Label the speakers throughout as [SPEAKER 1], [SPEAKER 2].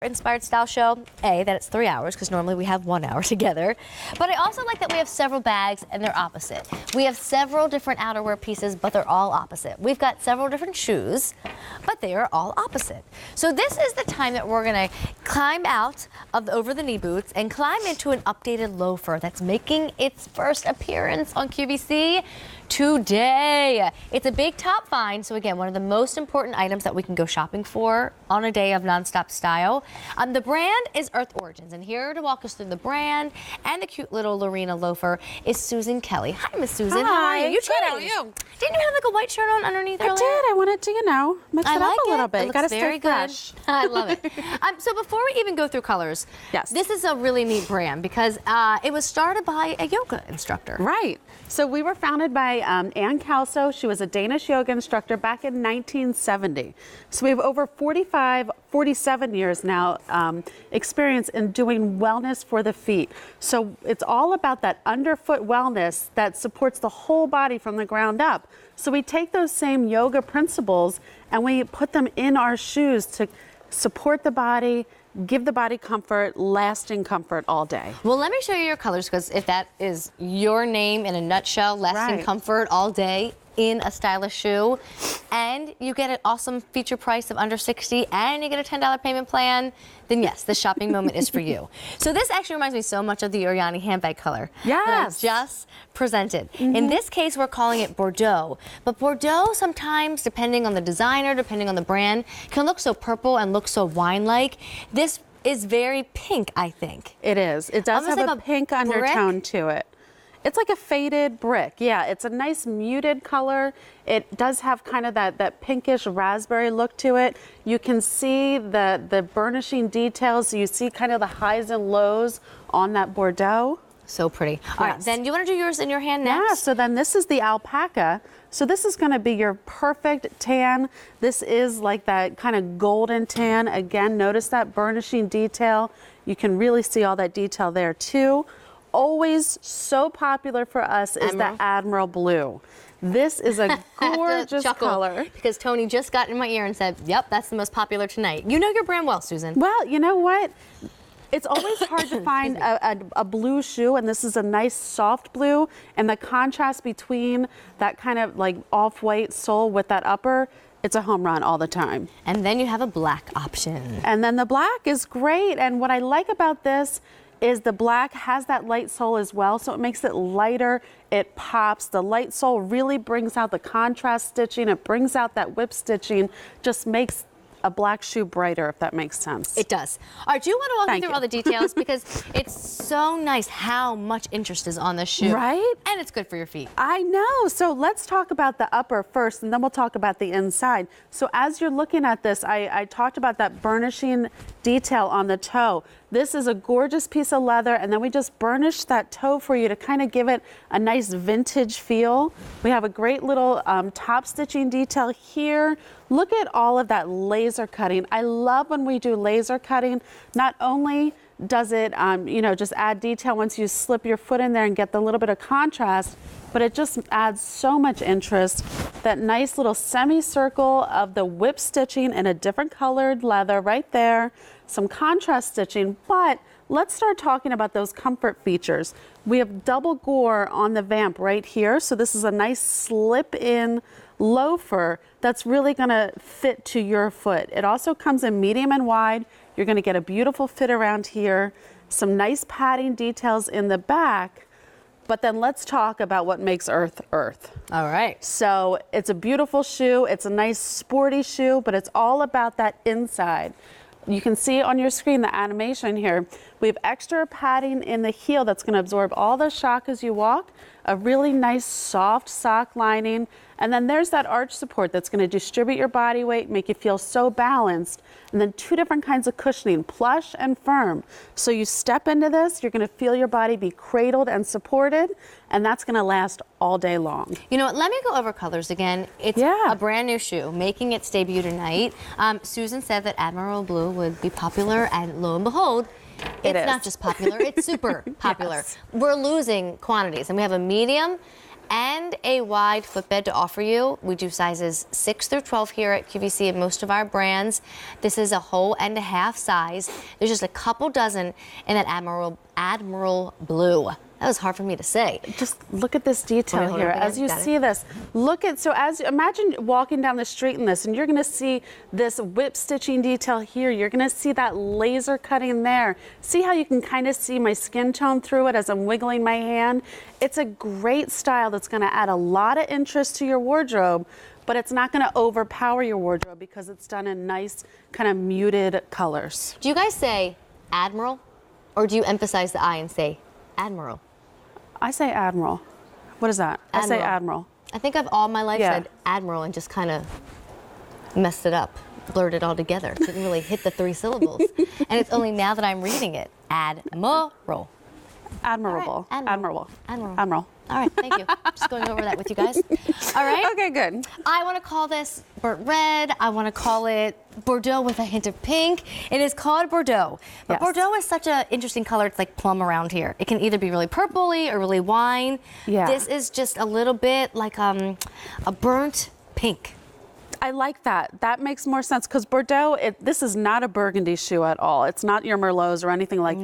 [SPEAKER 1] Inspired style show, that it's 3 hours because normally we have 1 hour together, but I also like that we have several bags and they're opposite. We have several different outerwear pieces, but they're all opposite. We've got several different shoes, but they are all opposite. So this is the time that we're gonna climb out of the over the knee boots and climb into an updated loafer that's making its first appearance on QVC today. It's a big top find, so again, one of the most important items that we can go shopping for on a day of nonstop style. The brand is Earth Origins, and here to walk us through the brand and the cute little Lorena loafer is Susan Kelly. Hi, Miss Susan.
[SPEAKER 2] Hi.
[SPEAKER 1] How are you? You
[SPEAKER 2] Good, how are you?
[SPEAKER 1] Didn't you have like a white shirt on underneath earlier?
[SPEAKER 2] I did. I wanted to, mix it up a little bit.
[SPEAKER 1] It
[SPEAKER 2] You gotta
[SPEAKER 1] looks
[SPEAKER 2] stay
[SPEAKER 1] very
[SPEAKER 2] fresh.
[SPEAKER 1] good. I love it. So before we even go through colors,
[SPEAKER 2] yes,
[SPEAKER 1] this is a really neat brand because it was started by a yoga instructor.
[SPEAKER 2] Right. So we were founded by Ann Calso. She was a Danish yoga instructor back in 1970. So we have over 47 years now experience in doing wellness for the feet. So it's all about that underfoot wellness that supports the whole body from the ground up. So we take those same yoga principles and we put them in our shoes to support the body, give the body comfort, lasting comfort all day.
[SPEAKER 1] Well, let me show you your colors, because if that is your name in a nutshell, lasting comfort all day in a stylish shoe, and you get an awesome feature price of under $60, and you get a $10 payment plan, then yes, the shopping moment is for you. So this actually reminds me so much of the Oriani handbag color that I just presented. In this case, we're calling it Bordeaux, but Bordeaux sometimes, depending on the designer, depending on the brand, can look so purple and look so wine-like. This is very pink, I think.
[SPEAKER 2] It is. It does
[SPEAKER 1] Almost
[SPEAKER 2] have
[SPEAKER 1] like
[SPEAKER 2] a pink undertone to it. It's like a faded brick. Yeah, it's a nice muted color. It does have kind of that pinkish raspberry look to it. You can see the burnishing details. So you see kind of the highs and lows on that Bordeaux.
[SPEAKER 1] So pretty. All right, then you want to do yours in your hand next?
[SPEAKER 2] Yeah, so then this is the alpaca. So this is going to be your perfect tan. This is like that kind of golden tan. Again, notice that burnishing detail. You can really see all that detail there too. Always so popular for us is the Admiral Blue. This is a gorgeous color.
[SPEAKER 1] Because Tony just got in my ear and said, yep, that's the most popular tonight. You know your brand well, Susan.
[SPEAKER 2] Well, you know what? It's always hard to find a blue shoe, and this is a nice soft blue, and the contrast between that kind of like off-white sole with that upper, it's a home run all the time.
[SPEAKER 1] And then you have a black option.
[SPEAKER 2] And then the black is great, and what I like about this is the black has that light sole as well, so it makes it lighter, it pops. The light sole really brings out the contrast stitching, it brings out that whip stitching, just makes a black shoe brighter, if that makes sense.
[SPEAKER 1] It does. All right, do you want to walk me through all the details? Because it's so nice how much interest is on this shoe.
[SPEAKER 2] Right?
[SPEAKER 1] And it's good for your feet.
[SPEAKER 2] I know. So let's talk about the upper first, and then we'll talk about the inside. So as you're looking at this, I talked about that burnishing detail on the toe. This is a gorgeous piece of leather, and then we just burnished that toe for you to kind of give it a nice vintage feel. We have a great little top stitching detail here. Look at all of that laser cutting. I love when we do laser cutting. Not only does it, just add detail once you slip your foot in there and get the little bit of contrast, but it just adds so much interest. That nice little semicircle of the whip stitching in a different colored leather right there. Some contrast stitching, but let's start talking about those comfort features. We have double gore on the vamp right here. So this is a nice slip-in loafer that's really gonna fit to your foot. It also comes in medium and wide. You're gonna get a beautiful fit around here. Some nice padding details in the back. But then let's talk about what makes Earth, Earth.
[SPEAKER 1] All right.
[SPEAKER 2] So it's a beautiful shoe. It's a nice sporty shoe, but it's all about that inside. You can see on your screen the animation here. We have extra padding in the heel that's going to absorb all the shock as you walk, a really nice soft sock lining, and then there's that arch support that's going to distribute your body weight, make you feel so balanced, and then two different kinds of cushioning, plush and firm. So you step into this, you're going to feel your body be cradled and supported, and that's going to last all day long.
[SPEAKER 1] You know what, let me go over colors again. It's a brand new shoe, making its debut tonight. Susan said that Admiral Blue would be popular, and lo and behold, it's not just popular, it's super popular. We're losing quantities, and we have a medium and a wide footbed to offer you. We do sizes 6 through 12 here at QVC in most of our brands. This is a whole and a half size. There's just a couple dozen in that Admiral Blue. That was hard for me to say.
[SPEAKER 2] Just look at this detail
[SPEAKER 1] hold
[SPEAKER 2] here.
[SPEAKER 1] it,
[SPEAKER 2] As you
[SPEAKER 1] got it.
[SPEAKER 2] see this, imagine walking down the street in this, and you're gonna see this whip stitching detail here. You're gonna see that laser cutting there. See how you can kind of see my skin tone through it as I'm wiggling my hand? It's a great style that's gonna add a lot of interest to your wardrobe, but it's not gonna overpower your wardrobe because it's done in nice kind of muted colors.
[SPEAKER 1] Do you guys say Admiral, or do you emphasize the I and say Admiral?
[SPEAKER 2] I say Admiral. What is that? I say Admiral.
[SPEAKER 1] I think I've all my life
[SPEAKER 2] Yeah.
[SPEAKER 1] said Admiral and just kind of messed it up, blurred it all together. Didn't really hit the 3 syllables. And it's only now that I'm reading it. Admiral.
[SPEAKER 2] Admirable.
[SPEAKER 1] All right,
[SPEAKER 2] Admirable.
[SPEAKER 1] Admiral. All right, thank you. Just going over that with you guys. All right.
[SPEAKER 2] Okay, good.
[SPEAKER 1] I want to call this burnt red. I want to call it Bordeaux with a hint of pink. It is called Bordeaux. But
[SPEAKER 2] Yes.
[SPEAKER 1] Bordeaux is such an interesting color. It's like plum around here. It can either be really purpley or really wine.
[SPEAKER 2] Yeah.
[SPEAKER 1] This is just a little bit like a burnt pink.
[SPEAKER 2] I like that. That makes more sense because Bordeaux, this is not a burgundy shoe at all. It's not your Merlots or anything like
[SPEAKER 1] No.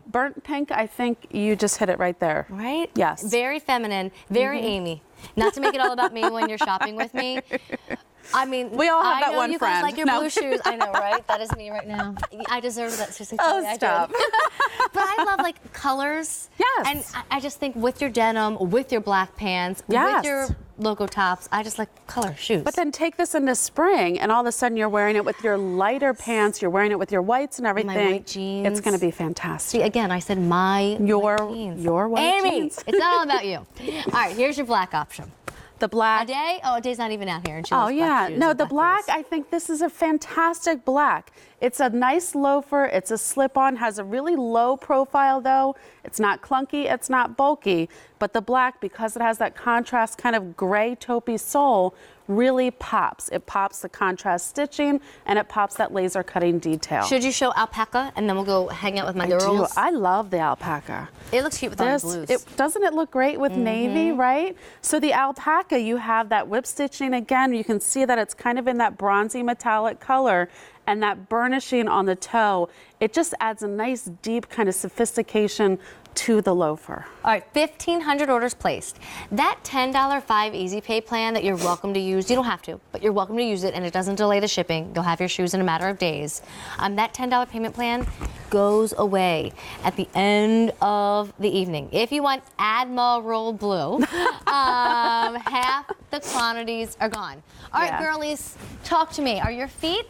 [SPEAKER 2] that. Burnt pink, I think you just hit it right there.
[SPEAKER 1] Right?
[SPEAKER 2] Yes.
[SPEAKER 1] Very feminine, very Amy. Not to make it all about me when you're shopping with me. I mean,
[SPEAKER 2] We all have
[SPEAKER 1] I
[SPEAKER 2] that
[SPEAKER 1] know
[SPEAKER 2] one
[SPEAKER 1] you
[SPEAKER 2] friend.
[SPEAKER 1] guys like your
[SPEAKER 2] No.
[SPEAKER 1] blue shoes. I know, right? That is me right now. I deserve that. Seriously,
[SPEAKER 2] Oh,
[SPEAKER 1] I
[SPEAKER 2] stop.
[SPEAKER 1] do. But I love like colors.
[SPEAKER 2] Yes.
[SPEAKER 1] And I just think with your denim, with your black pants,
[SPEAKER 2] Yes.
[SPEAKER 1] with your logo tops, I just like color shoes.
[SPEAKER 2] But then take this into spring and all of a sudden you're wearing it with your lighter pants, you're wearing it with your whites and everything.
[SPEAKER 1] white jeans.
[SPEAKER 2] It's going to be fantastic.
[SPEAKER 1] See, again, I said
[SPEAKER 2] Your white
[SPEAKER 1] Amy,
[SPEAKER 2] jeans.
[SPEAKER 1] it's not all about you. All right, here's your black option.
[SPEAKER 2] The black.
[SPEAKER 1] Ade? Oh, Ade's not even out here. And she
[SPEAKER 2] Oh
[SPEAKER 1] loves black
[SPEAKER 2] yeah,
[SPEAKER 1] shoes
[SPEAKER 2] no,
[SPEAKER 1] and
[SPEAKER 2] the black,
[SPEAKER 1] heels.
[SPEAKER 2] I think this is a fantastic black. It's a nice loafer, it's a slip-on, has a really low profile though. It's not clunky, it's not bulky, but the black, because it has that contrast kind of gray taupey sole, really pops. It pops the contrast stitching and it pops that laser cutting detail.
[SPEAKER 1] Should you show alpaca and then we'll go hang out with my
[SPEAKER 2] I do.
[SPEAKER 1] girls?
[SPEAKER 2] I love the alpaca.
[SPEAKER 1] It looks cute with all the blues.
[SPEAKER 2] Doesn't it look great with navy, right? So the alpaca, you have that whip stitching again. You can see that it's kind of in that bronzy metallic color and that burnishing on the toe. It just adds a nice deep kind of sophistication to the loafer.
[SPEAKER 1] All right, 1,500 orders placed. That $10 5 Easy Pay plan that you're welcome to use, you don't have to, but you're welcome to use it and it doesn't delay the shipping. You'll have your shoes in a matter of days. That $10 payment plan goes away at the end of the evening. If you want Admiral Blue, half the quantities are gone. All right,
[SPEAKER 2] Yeah.
[SPEAKER 1] girlies, talk to me. Are your feet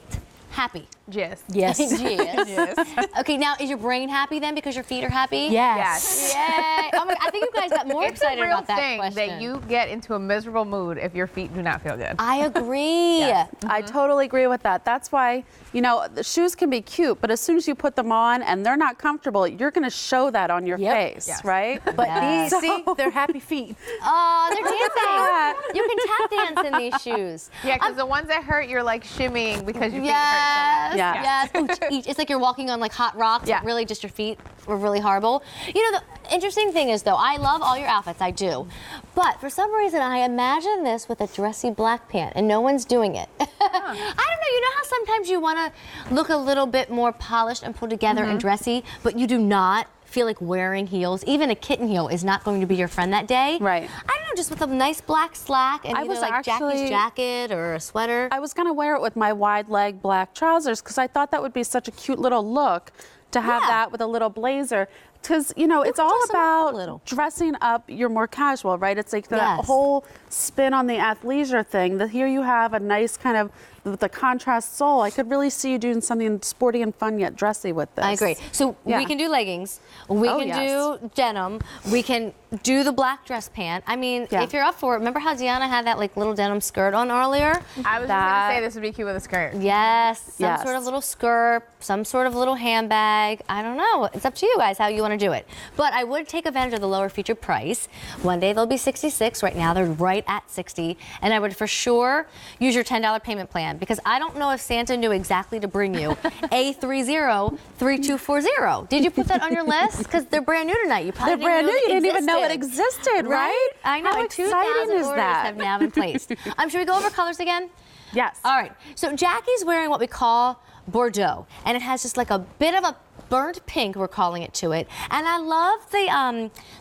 [SPEAKER 1] happy?
[SPEAKER 3] Yes.
[SPEAKER 1] Yes.
[SPEAKER 3] Yes.
[SPEAKER 1] Okay, now is your brain happy then because your feet are happy?
[SPEAKER 3] Yes.
[SPEAKER 1] Yay! Oh my, I think you guys got more
[SPEAKER 3] It's a
[SPEAKER 1] excited
[SPEAKER 3] real
[SPEAKER 1] about that
[SPEAKER 3] thing
[SPEAKER 1] question.
[SPEAKER 3] that you get into a miserable mood if your feet do not feel good.
[SPEAKER 1] I agree.
[SPEAKER 2] I totally agree with that. That's why, the shoes can be cute, but as soon as you put them on and they're not comfortable, you're going to show that on your face,
[SPEAKER 3] Yes.
[SPEAKER 2] right?
[SPEAKER 4] But
[SPEAKER 1] Yes.
[SPEAKER 4] these, see, they're happy feet.
[SPEAKER 1] Oh, they're dancing. You can tap dance in these shoes.
[SPEAKER 3] Yeah, because the ones that hurt, you're like shimmying because your feet
[SPEAKER 1] Yes,
[SPEAKER 3] hurt so much.
[SPEAKER 2] Yeah.
[SPEAKER 1] yes. Ooh, it's like you're walking on like hot rocks,
[SPEAKER 3] Yeah.
[SPEAKER 1] but really just your feet were really horrible. The interesting thing is though, I love all your outfits, I do. But for some reason, I imagine this with a dressy black pant and no one's doing it. I don't know, you know how sometimes you want to look a little bit more polished and put together and dressy, but you do not feel like wearing heels. Even a kitten heel is not going to be your friend that day.
[SPEAKER 2] Right.
[SPEAKER 1] I don't know, just with a nice black slack and
[SPEAKER 2] I
[SPEAKER 1] either
[SPEAKER 2] was
[SPEAKER 1] like Jackie's
[SPEAKER 2] actually-
[SPEAKER 1] jacket or a sweater.
[SPEAKER 2] I was going to wear it with my wide leg black trousers because I thought that would be such a cute little look to have
[SPEAKER 1] Yeah.
[SPEAKER 2] that with a little blazer. Because, it's all
[SPEAKER 1] dress 'em up a
[SPEAKER 2] about
[SPEAKER 1] little.
[SPEAKER 2] dressing up your more casual, right? It's like that
[SPEAKER 1] Yes.
[SPEAKER 2] whole spin on the athleisure thing. That here you have a nice kind of, with the contrast sole. I could really see you doing something sporty and fun yet dressy with this.
[SPEAKER 1] I agree. So
[SPEAKER 2] Yeah.
[SPEAKER 1] we can do leggings, we
[SPEAKER 2] Oh,
[SPEAKER 1] can
[SPEAKER 2] yes.
[SPEAKER 1] do denim, we can do the black dress pant. I mean,
[SPEAKER 2] Yeah.
[SPEAKER 1] if you're up for it, remember how Deanna had that like little denim skirt on earlier?
[SPEAKER 3] I was just
[SPEAKER 2] That-
[SPEAKER 3] going to say this would be cute with a skirt.
[SPEAKER 1] Yes, some
[SPEAKER 2] Yes.
[SPEAKER 1] sort of little skirt, some sort of little handbag. I don't know. It's up to you guys how you want to do it. But I would take advantage of the lower feature price. One day they'll be $66. Right now they're right at $60. And I would for sure use your $10 payment plan again, because I don't know if Santa knew exactly to bring you A303240. Did you put that on your list? Because they're brand new tonight. You probably
[SPEAKER 2] They're brand new. You didn't even know it
[SPEAKER 1] existed.
[SPEAKER 2] existed, right?
[SPEAKER 1] I know.
[SPEAKER 2] How
[SPEAKER 1] and 2,000
[SPEAKER 2] exciting is
[SPEAKER 1] orders
[SPEAKER 2] that?
[SPEAKER 1] have now been placed. Should we go over colors again?
[SPEAKER 2] Yes.
[SPEAKER 1] All right. So Jackie's wearing what we call Bordeaux, and it has just like a bit of a burnt pink, we're calling it, to it. And I love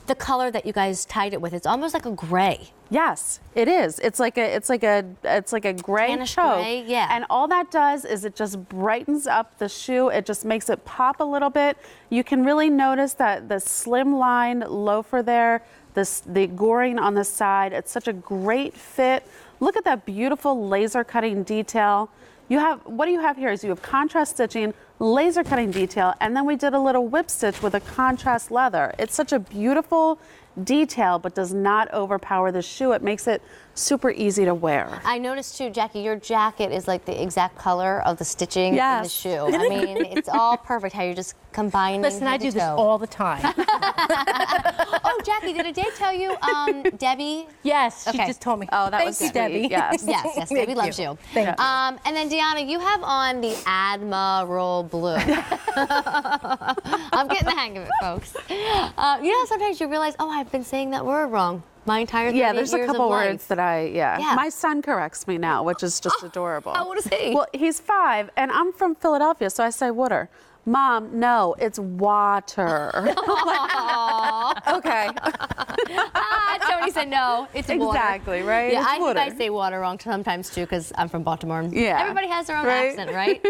[SPEAKER 1] the color that you guys tied it with. It's almost like a gray.
[SPEAKER 2] Yes, it is. It's like a gray
[SPEAKER 1] Tannish
[SPEAKER 2] taupe.
[SPEAKER 1] gray, yeah.
[SPEAKER 2] And all that does is it just brightens up the shoe. It just makes it pop a little bit. You can really notice that the slim-line loafer there, the goring on the side. It's such a great fit. Look at that beautiful laser cutting detail. What do you have here is you have contrast stitching, laser cutting detail, and then we did a little whip stitch with a contrast leather. It's such a beautiful detail, but does not overpower the shoe. It makes it super easy to wear.
[SPEAKER 1] I noticed too, Jackie, your jacket is like the exact color of the stitching in the shoe. I mean, it's all perfect how you're just combining.
[SPEAKER 4] Listen, I do this all the time.
[SPEAKER 1] Oh, Jackie, did Dave tell you, Debbie?
[SPEAKER 4] Yes, she
[SPEAKER 1] Okay.
[SPEAKER 4] just told me.
[SPEAKER 2] Oh, that
[SPEAKER 4] Thank
[SPEAKER 2] was
[SPEAKER 4] you,
[SPEAKER 2] sweet.
[SPEAKER 4] Debbie.
[SPEAKER 2] Yes.
[SPEAKER 1] Yes, Debbie loves you.
[SPEAKER 4] Thank you.
[SPEAKER 1] And then Deanna, you have on the Admiral Blue. I'm getting the hang of it, folks. You know, sometimes you realize, oh, I've been saying that word wrong my entire 38
[SPEAKER 2] There's a
[SPEAKER 1] years
[SPEAKER 2] couple
[SPEAKER 1] of life.
[SPEAKER 2] words that
[SPEAKER 1] Yeah.
[SPEAKER 2] my son corrects me now, which is just adorable.
[SPEAKER 1] How old is he?
[SPEAKER 2] Well, he's 5, and I'm from Philadelphia, so I say water. Mom, no, it's water. Okay.
[SPEAKER 1] Tony said no, it's water.
[SPEAKER 2] Exactly, right?
[SPEAKER 1] Yeah,
[SPEAKER 2] It's
[SPEAKER 1] I
[SPEAKER 2] water.
[SPEAKER 1] think I say water wrong sometimes too because I'm from Baltimore. And
[SPEAKER 2] Yeah.
[SPEAKER 1] everybody has their own
[SPEAKER 2] Right?
[SPEAKER 1] accent, right?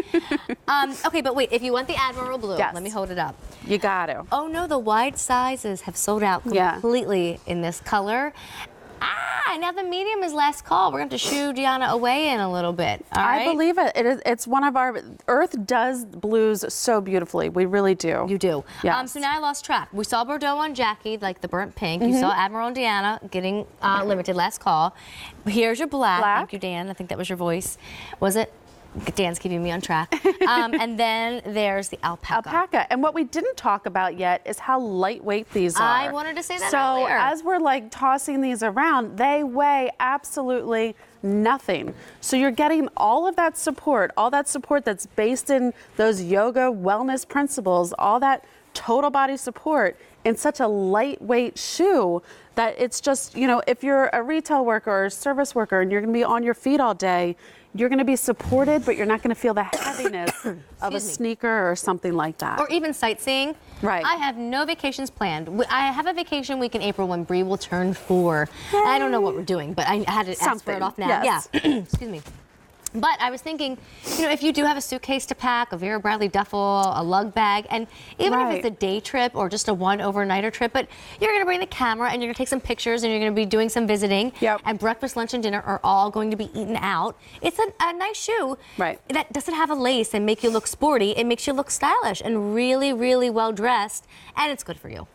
[SPEAKER 1] Okay, but wait, if you want the Admiral Blue,
[SPEAKER 2] Yes.
[SPEAKER 1] let me hold it up.
[SPEAKER 2] You got to.
[SPEAKER 1] Oh no, the wide sizes have sold out
[SPEAKER 2] Yeah.
[SPEAKER 1] completely in this color. Now the medium is last call. We're going to have to shoo Deanna away in a little bit. All right?
[SPEAKER 2] I believe it. It's one of our, Earth does blues so beautifully. We really do.
[SPEAKER 1] You do.
[SPEAKER 2] Yes.
[SPEAKER 1] So now I lost track. We saw Bordeaux on Jackie, like the burnt pink. You saw Admiral and Deanna getting limited last call. Here's your black.
[SPEAKER 2] Black.
[SPEAKER 1] Thank you, Dan. I think that was your voice. Was it? Dan's keeping me on track. And then there's the alpaca.
[SPEAKER 2] Alpaca. And what we didn't talk about yet is how lightweight these are.
[SPEAKER 1] I wanted to say that
[SPEAKER 2] So
[SPEAKER 1] earlier.
[SPEAKER 2] as we're like tossing these around, they weigh absolutely nothing. So you're getting all that support that's based in those yoga wellness principles, all that total body support in such a lightweight shoe that it's just, if you're a retail worker or a service worker and you're going to be on your feet all day, you're going to be supported, but you're not going to feel the heaviness of a sneaker or something like that.
[SPEAKER 1] Or even sightseeing.
[SPEAKER 2] Right.
[SPEAKER 1] I have no vacations planned. I have a vacation week in April when Bree will turn 4. I don't know what we're doing, but I had to ask for
[SPEAKER 2] Something,
[SPEAKER 1] it off now.
[SPEAKER 2] yes.
[SPEAKER 1] Yeah. Excuse me. But I was thinking, if you do have a suitcase to pack, a Vera Bradley duffel, a lug bag, and even if it's a day trip or just a one overnighter trip, but you're going to bring the camera and you're going to take some pictures and you're going to be doing some visiting.
[SPEAKER 2] Yep.
[SPEAKER 1] And breakfast, lunch, and dinner are all going to be eaten out. It's a nice shoe.
[SPEAKER 2] Right.
[SPEAKER 1] That doesn't have a lace and make you look sporty. It makes you look stylish and really, really well dressed, and it's good for you.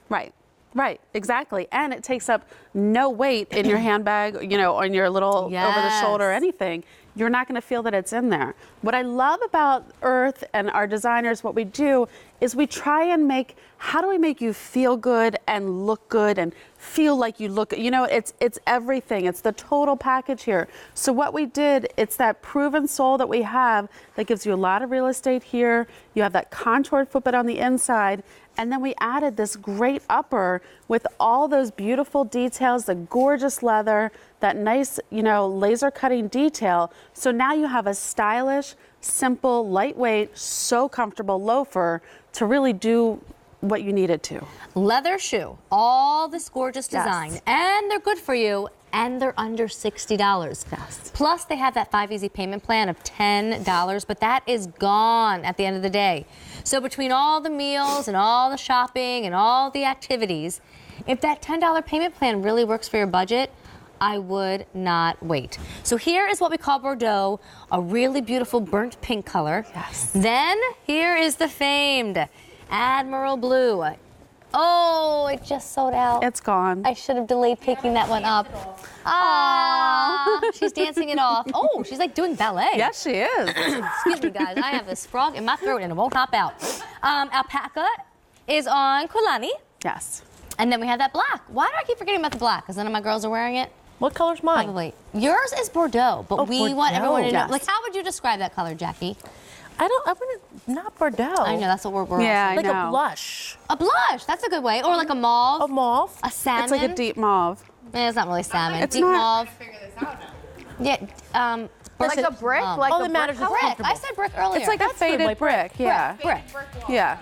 [SPEAKER 2] Right, exactly. And it takes up no weight in your handbag, on your little over the shoulder or anything. You're not going to feel that it's in there. What I love about Earth and our designers, what we do is we try and how do we make you feel good and look good and feel like you look, it's everything. It's the total package here. So what we did, it's that proven sole that we have that gives you a lot of real estate here. You have that contoured footbed on the inside. And then we added this great upper with all those beautiful details, the gorgeous leather, that nice, laser cutting detail. So now you have a stylish, simple, lightweight, so comfortable loafer to really do what you need it to.
[SPEAKER 1] Leather shoe, all this gorgeous design,
[SPEAKER 2] Yes.
[SPEAKER 1] and they're good for you, and they're under $60.
[SPEAKER 2] Yes.
[SPEAKER 1] Plus, they have that 5 easy payment plan of $10, but that is gone at the end of the day. So between all the meals and all the shopping and all the activities, if that $10 payment plan really works for your budget, I would not wait. So here is what we call Bordeaux, a really beautiful burnt pink color.
[SPEAKER 2] Yes.
[SPEAKER 1] Then here is the famed Admiral Blue. Oh, it just sold out.
[SPEAKER 2] It's gone.
[SPEAKER 1] I should have delayed picking that one up. Ah, she's dancing it off. Oh, she's like doing ballet.
[SPEAKER 2] Yes, she is.
[SPEAKER 1] Excuse me, guys. I have this frog in my throat and it won't hop out. Alpaca is on Kulani.
[SPEAKER 2] Yes.
[SPEAKER 1] And then we have that black. Why do I keep forgetting about the black? Because none of my girls are wearing it.
[SPEAKER 4] What color's mine?
[SPEAKER 1] Probably. Yours is Bordeaux, but
[SPEAKER 4] Oh,
[SPEAKER 1] we want everyone to know.
[SPEAKER 2] Yes.
[SPEAKER 1] Like, how would you describe that color, Jackie?
[SPEAKER 4] I wouldn't, not Bordeaux.
[SPEAKER 1] I know, that's what we're
[SPEAKER 2] Yeah,
[SPEAKER 1] asking.
[SPEAKER 2] I
[SPEAKER 4] Like
[SPEAKER 2] know.
[SPEAKER 4] a blush.
[SPEAKER 1] A blush, that's a good way. Or like a mauve.
[SPEAKER 4] A mauve.
[SPEAKER 1] A salmon.
[SPEAKER 2] It's like a deep mauve.
[SPEAKER 1] It's not really salmon.
[SPEAKER 2] It's
[SPEAKER 1] Deep
[SPEAKER 2] not-
[SPEAKER 1] mauve. Yeah.
[SPEAKER 3] Like a brick?
[SPEAKER 1] Oh.
[SPEAKER 3] Like
[SPEAKER 4] All
[SPEAKER 3] a
[SPEAKER 4] that matters is
[SPEAKER 3] brick?
[SPEAKER 1] Brick.
[SPEAKER 4] comfortable.
[SPEAKER 1] I said brick earlier.
[SPEAKER 2] It's like a
[SPEAKER 4] That's good,
[SPEAKER 2] faded
[SPEAKER 4] like
[SPEAKER 2] brick. Yeah.
[SPEAKER 1] brick.
[SPEAKER 2] Yeah.